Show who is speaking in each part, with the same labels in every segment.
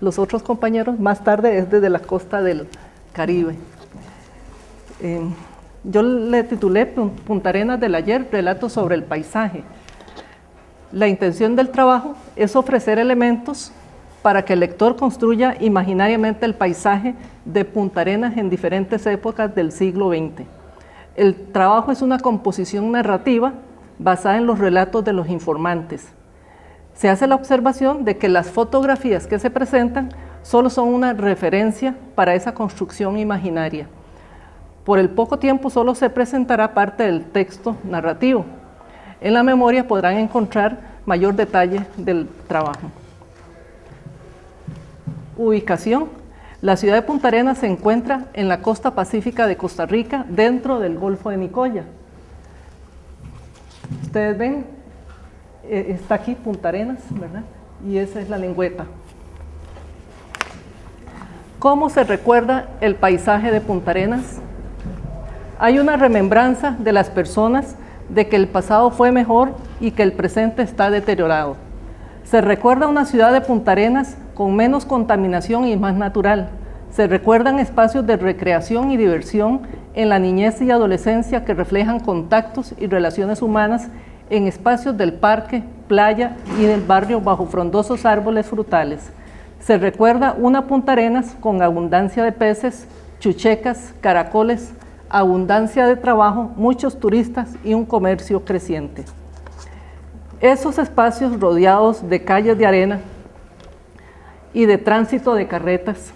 Speaker 1: los otros compañeros, más tarde es desde la costa del Caribe. Yo le titulé Punta Arenas del ayer, relatos sobre el paisaje. La intención del trabajo es ofrecer elementos para que el lector construya imaginariamente el paisaje de Punta Arenas en diferentes épocas del siglo XX. El trabajo es una composición narrativa basada en los relatos de los informantes. Se hace la observación de que las fotografías que se presentan solo son una referencia para esa construcción imaginaria. Por el poco tiempo solo se presentará parte del texto narrativo. En la memoria podrán encontrar mayor detalle del trabajo. Ubicación. La ciudad de Punta Arenas se encuentra en la costa pacífica de Costa Rica, dentro del Golfo de Nicoya. Ustedes ven, está aquí Punta Arenas, ¿verdad? Y esa es la lengüeta. ¿Cómo se recuerda el paisaje de Punta Arenas? Hay una remembranza de las personas de que el pasado fue mejor y que el presente está deteriorado. Se recuerda una ciudad de Punta Arenas con menos contaminación y más natural. Se recuerdan espacios de recreación y diversión en la niñez y adolescencia que reflejan contactos y relaciones humanas en espacios del parque, playa y del barrio bajo frondosos árboles frutales. Se recuerda una Punta Arenas con abundancia de peces, chuchecas, caracoles, abundancia de trabajo, muchos turistas y un comercio creciente. Esos espacios rodeados de calles de arena y de tránsito de carretas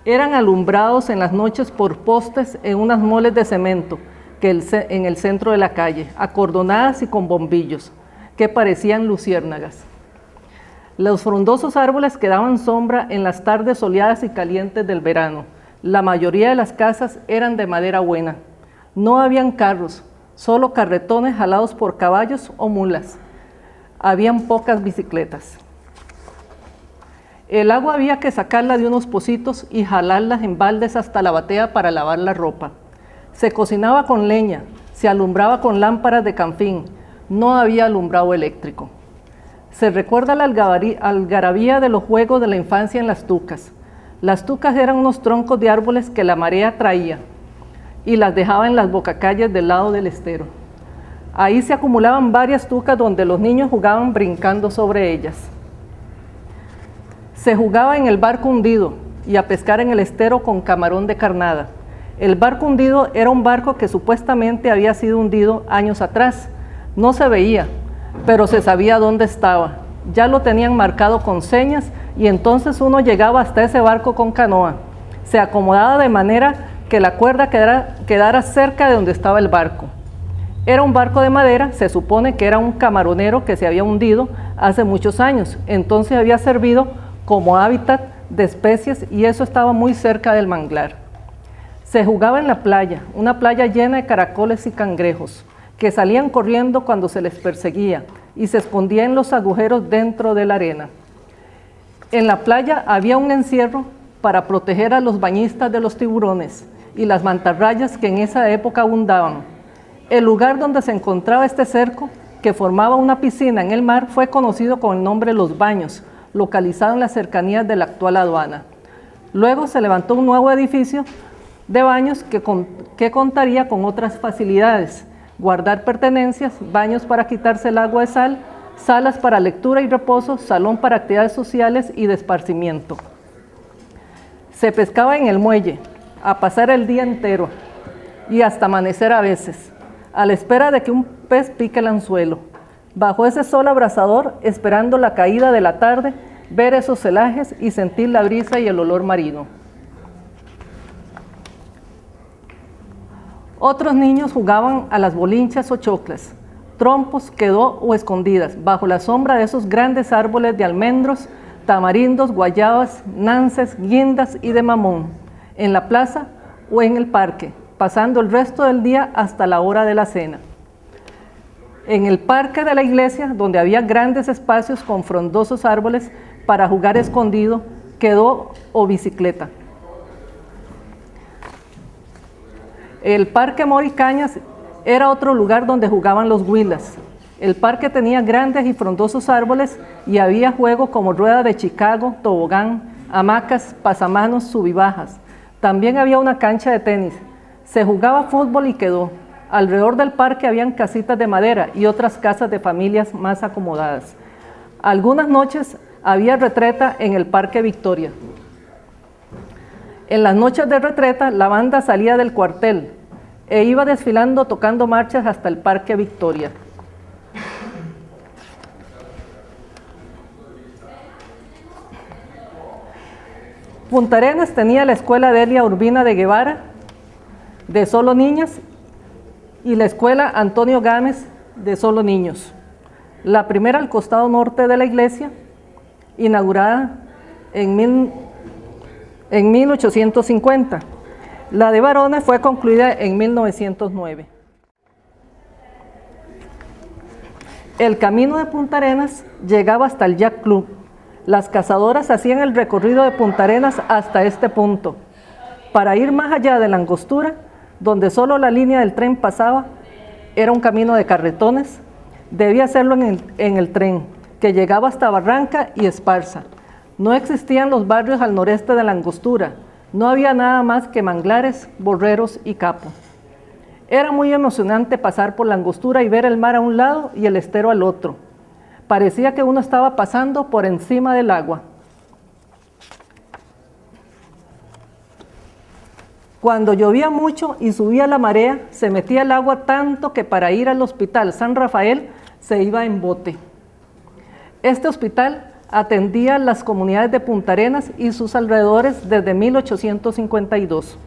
Speaker 1: eran alumbrados en las noches por postes en unas moles de cemento en el centro de la calle, acordonadas y con bombillos que parecían luciérnagas. Los frondosos árboles que daban sombra en las tardes soleadas y calientes del verano. La mayoría de las casas eran de madera buena. No habían carros, solo carretones jalados por caballos o mulas. Habían pocas bicicletas. El agua había que sacarla de unos pocitos y jalarla en baldes hasta la batea para lavar la ropa. Se cocinaba con leña, se alumbraba con lámparas de canfín. No había alumbrado eléctrico. Se recuerda la algarabía de los juegos de la infancia en las tucas. Las tucas eran unos troncos de árboles que la marea traía y las dejaba en las bocacalles del lado del estero. Ahí se acumulaban varias tucas donde los niños jugaban brincando sobre ellas. Se jugaba en el barco hundido y a pescar en el estero con camarón de carnada. El barco hundido era un barco que supuestamente había sido hundido años atrás. No se veía, pero se sabía dónde estaba. Ya lo tenían marcado con señas y entonces uno llegaba hasta ese barco con canoa. Se acomodaba de manera que la cuerda quedara cerca de donde estaba el barco. Era un barco de madera, se supone que era un camaronero que se había hundido hace muchos años. Entonces había servido como hábitat de especies y eso estaba muy cerca del manglar. Se jugaba en la playa, una playa llena de caracoles y cangrejos, que salían corriendo cuando se les perseguía y se escondían en los agujeros dentro de la arena. En la playa había un encierro para proteger a los bañistas de los tiburones y las mantarrayas que en esa época abundaban. El lugar donde se encontraba este cerco, que formaba una piscina en el mar, fue conocido con el nombre Los Baños, localizado en las cercanías de la actual aduana. Luego se levantó un nuevo edificio de baños que contaría con otras facilidades: guardar pertenencias, baños para quitarse el agua de sal, salas para lectura y reposo, salón para actividades sociales y de esparcimiento. Se pescaba en el muelle, a pasar el día entero y hasta amanecer a veces, a la espera de que un pez pique el anzuelo. Bajo ese sol abrasador, esperando la caída de la tarde, ver esos celajes y sentir la brisa y el olor marino. Otros niños jugaban a las bolinchas o choclas, trompos, quedó o escondidas, bajo la sombra de esos grandes árboles de almendros, tamarindos, guayabas, nances, guindas y de mamón, en la plaza o en el parque, pasando el resto del día hasta la hora de la cena. En el parque de la iglesia, donde había grandes espacios con frondosos árboles para jugar escondido, quedó o bicicleta. El parque Mori Cañas era otro lugar donde jugaban los huilas. El parque tenía grandes y frondosos árboles y había juegos como rueda de Chicago, tobogán, hamacas, pasamanos, subibajas. También había una cancha de tenis. Se jugaba fútbol y quedó. Alrededor del parque habían casitas de madera y otras casas de familias más acomodadas. Algunas noches había retreta en el Parque Victoria. En las noches de retreta, la banda salía del cuartel e iba desfilando tocando marchas hasta el Parque Victoria. Punta Arenas tenía la escuela Delia Urbina de Guevara, de solo niñas, y la escuela Antonio Gámez, de solo niños. La primera al costado norte de la iglesia, inaugurada en 1850. La de varones fue concluida en 1909. El camino de Punta Arenas llegaba hasta el Yacht Club. Las cazadoras hacían el recorrido de Punta Arenas hasta este punto. Para ir más allá de la Angostura, donde solo la línea del tren pasaba, era un camino de carretones. Debía hacerlo en el tren, que llegaba hasta Barranca y Esparza. No existían los barrios al noreste de la Angostura. No había nada más que manglares, borreros y capo. Era muy emocionante pasar por la Angostura y ver el mar a un lado y el estero al otro. Parecía que uno estaba pasando por encima del agua. Cuando llovía mucho y subía la marea, se metía el agua tanto que para ir al Hospital San Rafael se iba en bote. Este hospital atendía las comunidades de Punta Arenas y sus alrededores desde 1852.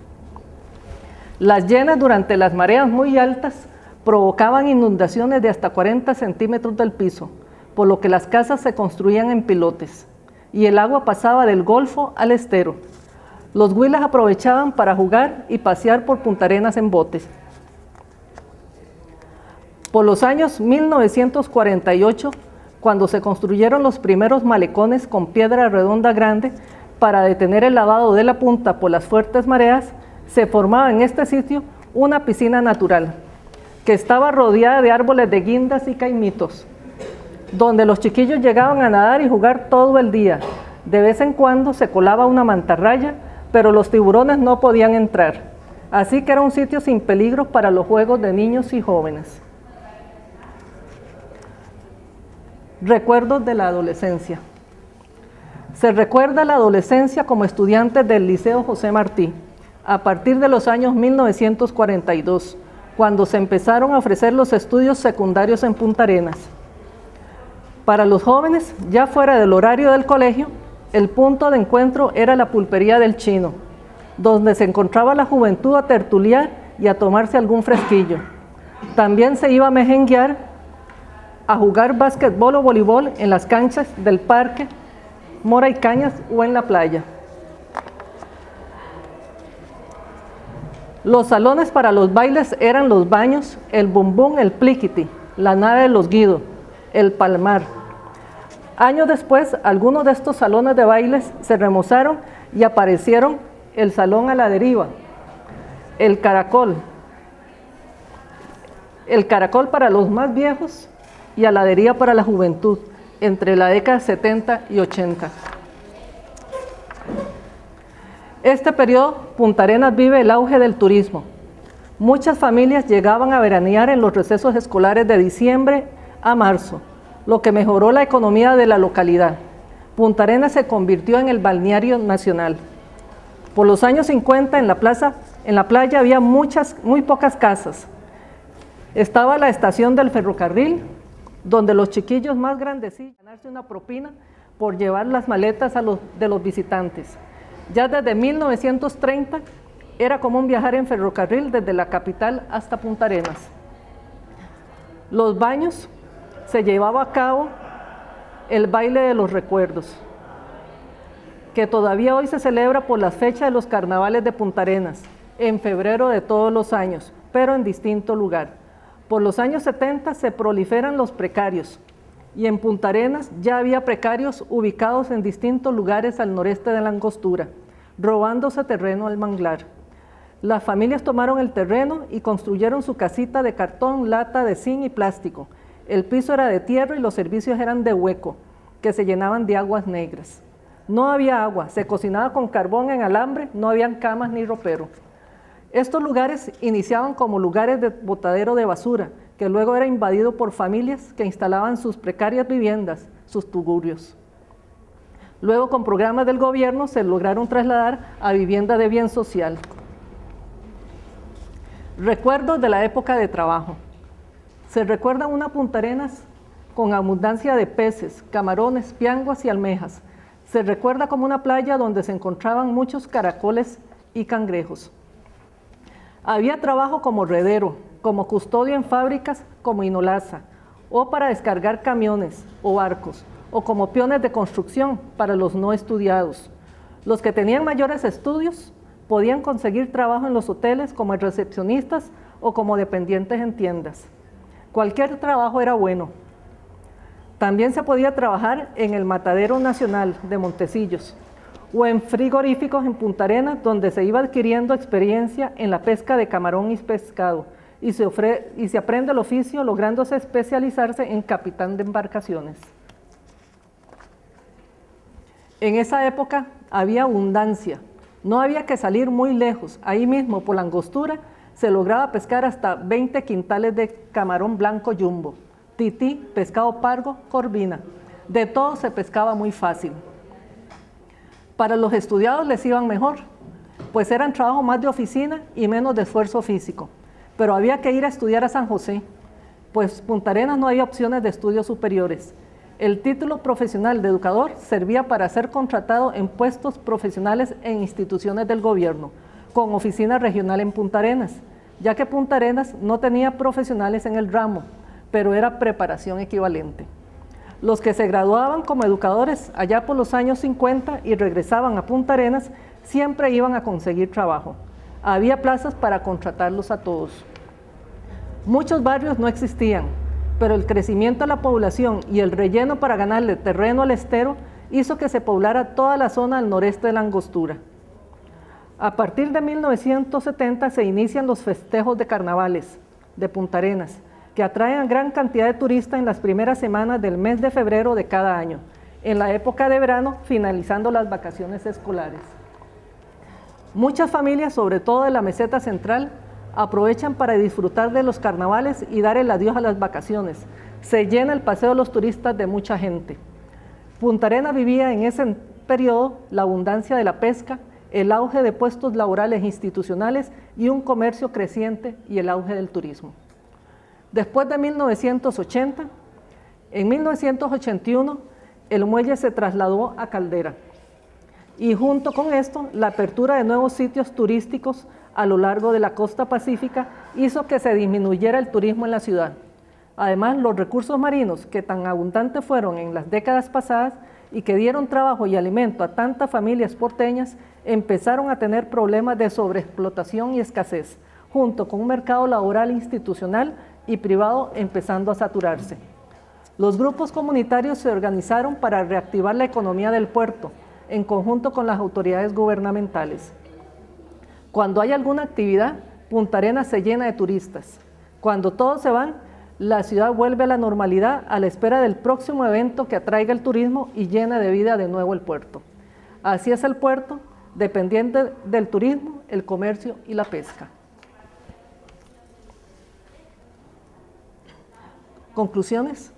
Speaker 1: Las llenas durante las mareas muy altas provocaban inundaciones de hasta 40 centímetros del piso, por lo que las casas se construían en pilotes y el agua pasaba del golfo al estero. Los huilas aprovechaban para jugar y pasear por Punta Arenas en botes. Por los años 1948, cuando se construyeron los primeros malecones con piedra redonda grande para detener el lavado de la punta por las fuertes mareas, se formaba en este sitio una piscina natural, que estaba rodeada de árboles de guindas y caimitos, donde los chiquillos llegaban a nadar y jugar todo el día. De vez en cuando se colaba una mantarraya, pero los tiburones no podían entrar. Así que era un sitio sin peligro para los juegos de niños y jóvenes. Recuerdos de la adolescencia. Se recuerda la adolescencia como estudiante del Liceo José Martí, a partir de los años 1942, cuando se empezaron a ofrecer los estudios secundarios en Punta Arenas. Para los jóvenes, ya fuera del horario del colegio, el punto de encuentro era la pulpería del Chino, donde se encontraba la juventud a tertuliar y a tomarse algún fresquillo. También se iba a mejenguear, a jugar básquetbol o voleibol en las canchas del parque, Mora y Cañas o en la playa. Los salones para los bailes eran los baños, el bumbum, el pliquiti, la nave de los Guido, el palmar. Años después, algunos de estos salones de bailes se remozaron y aparecieron el salón a la deriva, el caracol para los más viejos y a la deriva para la juventud, entre la década 70 y 80. Este periodo, Punta Arenas vive el auge del turismo. Muchas familias llegaban a veranear en los recesos escolares de diciembre a marzo, lo que mejoró la economía de la localidad. Punta Arenas se convirtió en el balneario nacional. Por los años 50 en la playa había muy pocas casas. Estaba la estación del ferrocarril, donde los chiquillos más grandecillos ganarse una propina por llevar las maletas de los visitantes. Ya desde 1930 era común viajar en ferrocarril desde la capital hasta Punta Arenas. Los baños se llevaba a cabo el baile de los recuerdos, que todavía hoy se celebra por las fechas de los carnavales de Punta Arenas, en febrero de todos los años, pero en distinto lugar. Por los años 70 se proliferan los precarios, y en Punta Arenas ya había precarios ubicados en distintos lugares al noreste de la Angostura, robándose terreno al manglar. Las familias tomaron el terreno y construyeron su casita de cartón, lata, de zinc y plástico, El piso era de tierra y los servicios eran de hueco, que se llenaban de aguas negras. No había agua, se cocinaba con carbón en alambre, no habían camas ni ropero. Estos lugares iniciaban como lugares de botadero de basura, que luego era invadido por familias que instalaban sus precarias viviendas, sus tugurios. Luego, con programas del gobierno, se lograron trasladar a vivienda de bien social. Recuerdos de la época de trabajo. Se recuerda una Punta Arenas con abundancia de peces, camarones, pianguas y almejas. Se recuerda como una playa donde se encontraban muchos caracoles y cangrejos. Había trabajo como redero, como custodio en fábricas como Inolaza, o para descargar camiones o barcos, o como peones de construcción para los no estudiados. Los que tenían mayores estudios podían conseguir trabajo en los hoteles como recepcionistas o como dependientes en tiendas. Cualquier trabajo era bueno. También se podía trabajar en el Matadero Nacional de Montecillos o en frigoríficos en Punta Arenas, donde se iba adquiriendo experiencia en la pesca de camarón y pescado y se aprende el oficio, lográndose especializarse en capitán de embarcaciones. En esa época había abundancia, no había que salir muy lejos, ahí mismo por la Angostura se lograba pescar hasta 20 quintales de camarón blanco jumbo, tití, pescado pargo, corvina, de todo se pescaba muy fácil. Para los estudiados les iban mejor, pues eran trabajo más de oficina y menos de esfuerzo físico, pero había que ir a estudiar a San José, pues Punta Arenas no había opciones de estudios superiores. El título profesional de educador servía para ser contratado en puestos profesionales en instituciones del gobierno, con oficina regional en Punta Arenas, ya que Punta Arenas no tenía profesionales en el ramo, pero era preparación equivalente. Los que se graduaban como educadores allá por los años 50 y regresaban a Punta Arenas siempre iban a conseguir trabajo. Había plazas para contratarlos a todos. Muchos barrios no existían, pero el crecimiento de la población y el relleno para ganarle terreno al estero hizo que se poblara toda la zona al noreste de la Angostura. A partir de 1970 se inician los festejos de carnavales de Punta Arenas, que atraen a gran cantidad de turistas en las primeras semanas del mes de febrero de cada año, en la época de verano, finalizando las vacaciones escolares. Muchas familias, sobre todo de la meseta central, aprovechan para disfrutar de los carnavales y dar el adiós a las vacaciones. Se llena el paseo de los turistas de mucha gente. Punta Arenas vivía en ese periodo la abundancia de la pesca, el auge de puestos laborales institucionales y un comercio creciente y el auge del turismo. Después de 1980, en 1981, el muelle se trasladó a Caldera y junto con esto, la apertura de nuevos sitios turísticos a lo largo de la costa pacífica hizo que se disminuyera el turismo en la ciudad. Además, los recursos marinos que tan abundantes fueron en las décadas pasadas y que dieron trabajo y alimento a tantas familias porteñas, empezaron a tener problemas de sobreexplotación y escasez, junto con un mercado laboral institucional y privado empezando a saturarse. Los grupos comunitarios se organizaron para reactivar la economía del puerto, en conjunto con las autoridades gubernamentales. Cuando hay alguna actividad, Punta Arenas se llena de turistas. Cuando todos se van, la ciudad vuelve a la normalidad a la espera del próximo evento que atraiga el turismo y llena de vida de nuevo el puerto. Así es el puerto, dependiente del turismo, el comercio y la pesca. Conclusiones.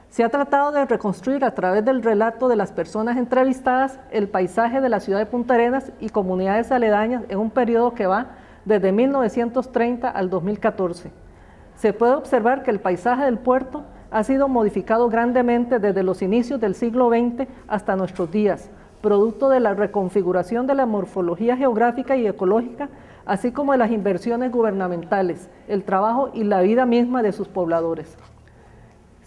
Speaker 1: Se ha tratado de reconstruir a través del relato de las personas entrevistadas el paisaje de la ciudad de Punta Arenas y comunidades aledañas en un periodo que va desde 1930 al 2014. Se puede observar que el paisaje del puerto ha sido modificado grandemente desde los inicios del siglo XX hasta nuestros días, producto de la reconfiguración de la morfología geográfica y ecológica, así como de las inversiones gubernamentales, el trabajo y la vida misma de sus pobladores.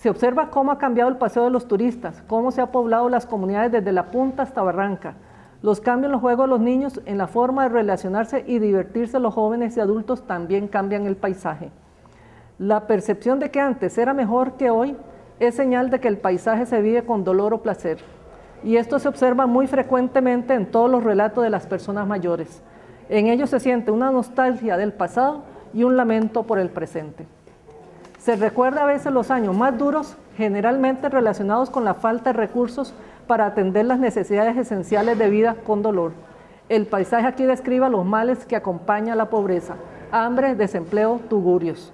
Speaker 1: Se observa cómo ha cambiado el paseo de los turistas, cómo se ha poblado las comunidades desde la punta hasta Barranca, los cambios en los juegos de los niños, en la forma de relacionarse y divertirse los jóvenes y adultos también cambian el paisaje. La percepción de que antes era mejor que hoy es señal de que el paisaje se vive con dolor o placer, y esto se observa muy frecuentemente en todos los relatos de las personas mayores. En ellos se siente una nostalgia del pasado y un lamento por el presente. Se recuerda a veces los años más duros, generalmente relacionados con la falta de recursos para atender las necesidades esenciales de vida con dolor. El paisaje aquí describe los males que acompaña a la pobreza: hambre, desempleo, tugurios.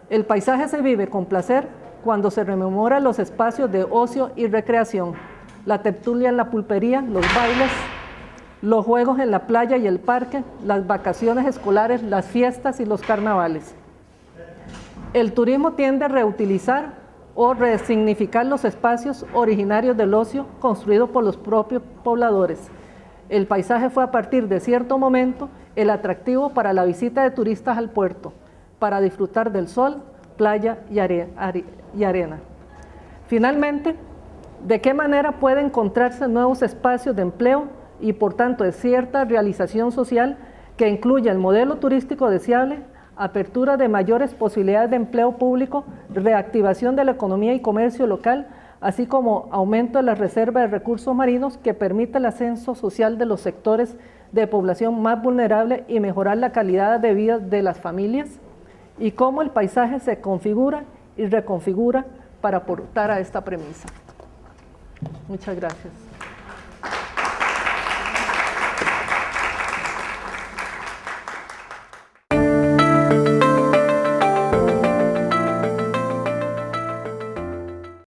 Speaker 1: El paisaje se vive con placer cuando se rememora los espacios de ocio y recreación, la tertulia en la pulpería, los bailes, los juegos en la playa y el parque, las vacaciones escolares, las fiestas y los carnavales. El turismo tiende a reutilizar o resignificar los espacios originarios del ocio construidos por los propios pobladores. El paisaje fue a partir de cierto momento el atractivo para la visita de turistas al puerto, para disfrutar del sol, playa y arena. Finalmente, ¿de qué manera pueden encontrarse nuevos espacios de empleo y por tanto de cierta realización social que incluya el modelo turístico deseable, apertura de mayores posibilidades de empleo público, reactivación de la economía y comercio local, así como aumento de la reserva de recursos marinos que permita el ascenso social de los sectores de población más vulnerable y mejorar la calidad de vida de las familias? Y cómo el paisaje se configura y reconfigura para aportar a esta premisa. Muchas gracias.